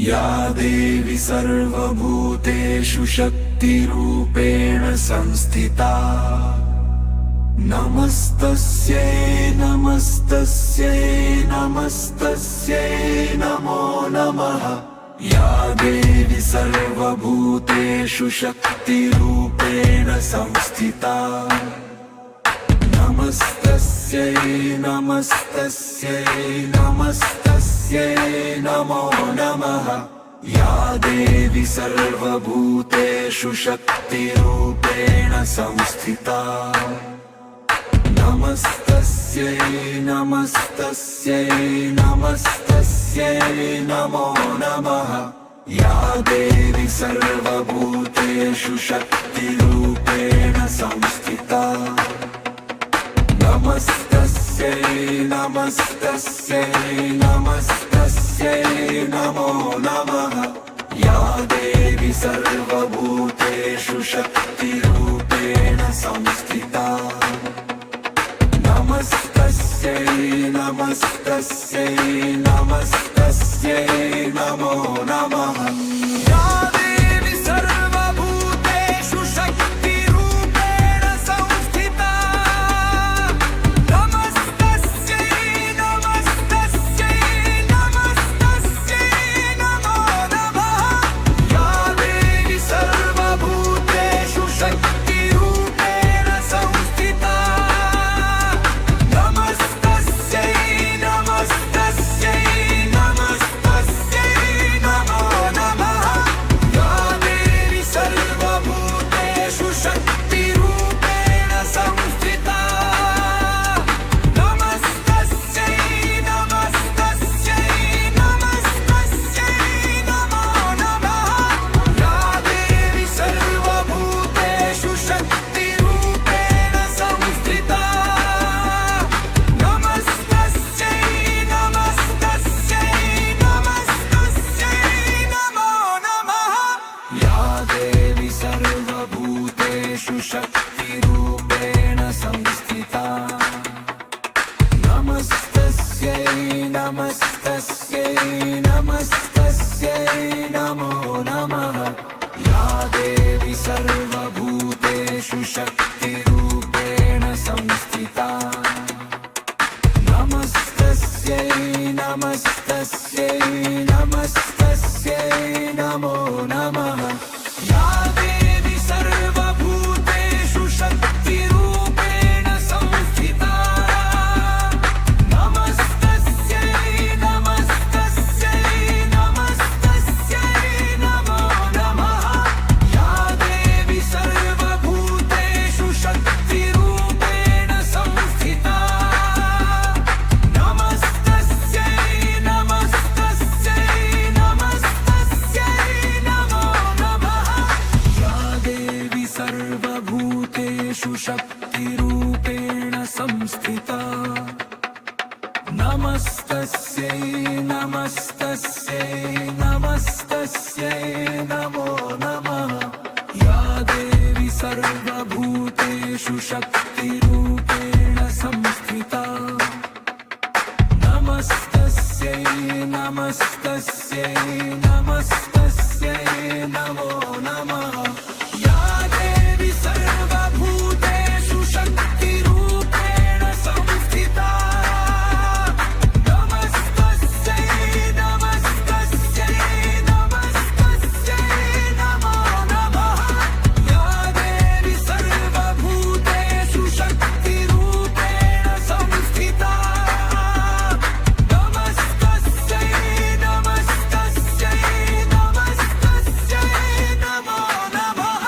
या देवी सर्वभूतेषु शक्तिरूपेण संस्थिता नमस्तस्यै नमस्तस्यै नमस्तस्यै नमो नमः। या देवी सर्वभूतेषु शक्तिरूपेण संस्थिता नमस्तस्यै नमस्तस्यै नमस्तस्यै नमो नमः। या देवी सर्वभूतेषु शक्तिरूपेण संस्थिता नमस्तस्यै नमस्तस्यै नमस्तस्यै नमो नमः। या देवी सर्वभूतेषु शक्तिरूपेण संस्थिता नमस्तस्यै नमस्तस्यै नमस्तस्यै नमो नमः। या देवी सर्वभूतेषु शक्तिरूपेण संस्थिता नमस्तस्यै नमस्तस्यै नमस्तस्यै नमो नमः। या देवी सर्वभूतेषु शक्तिरूपेण संस्थिता नमस्तस्यै नमस्तस्यै नमस्तस्यै नमो नमः। या देवी सर्वभूतेषु शक्तिरूपेण संस्थिता शक्तिरूपेण संस्थिता नमस्तस्यै नमस्तस्यै नमस्तस्यै नमो नमः। या देवी सर्वभूतेषु शक्तिरूपेण संस्थिता नमस्तस्यै नमस्तस्यै नमस्तस्यै नमो नमः। या देवी सर्वभूतेषु शक्तिरूपेण संस्थिता नमस्तस्यै नमस्तस्यै नमस्तस्यै नमो नमः। या देवी सर्वभूतेषु शक्तिरूपेण संस्थिता नमस्तस्यै नमस्तस्यै नमस्तस्यै नमो नमः। या देवी सर्वभूतेषु शक्तिरूपेण संस्थिता नमस्तस्यै नमस्तस्यै नमस्तस्यै नमो नमः। या देवी सर्वभूतेषु शक्तिरूपेण संस्थिता नमस्तस्यै नमस्तस्यै नमस्तस्यै नमो नमः। या देवी सर्वभूतेषु शक्तिरूपेण संस्थिता नमस्तस्यै नमस्तस्यै नमस्तस्यै नमो नमः। या देवी सर्वभूतेषु शक्तिरूपेण संस्थिता नमस्तस्यै नमस्तस्यै नमस्तस्यै नमो नमः।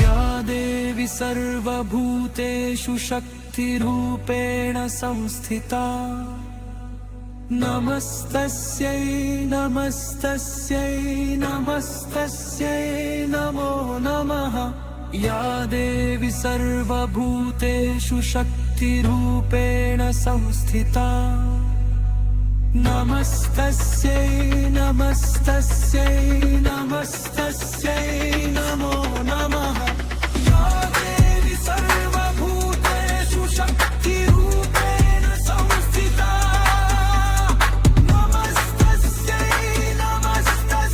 या देवी सर्वभूतेषु शक्तिरूपेण संस्थिता नमस्तस्यै नमस्तस्यै नमस्तस्यै नमो नमः। या देवी सर्वभूतेषु शक्तिरूपेण संस्थिता नमस्तस्यै नमस्तस्यै नमस्तस्यै नमो नमः। या देवी सर्वभूतेषु शक्तिरूपेण संस्थिता नमस्तस्यै नमस्तस्यै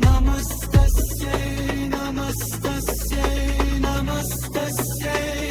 नमस्तस्यै नमस्तस्यै नमस्तस्यै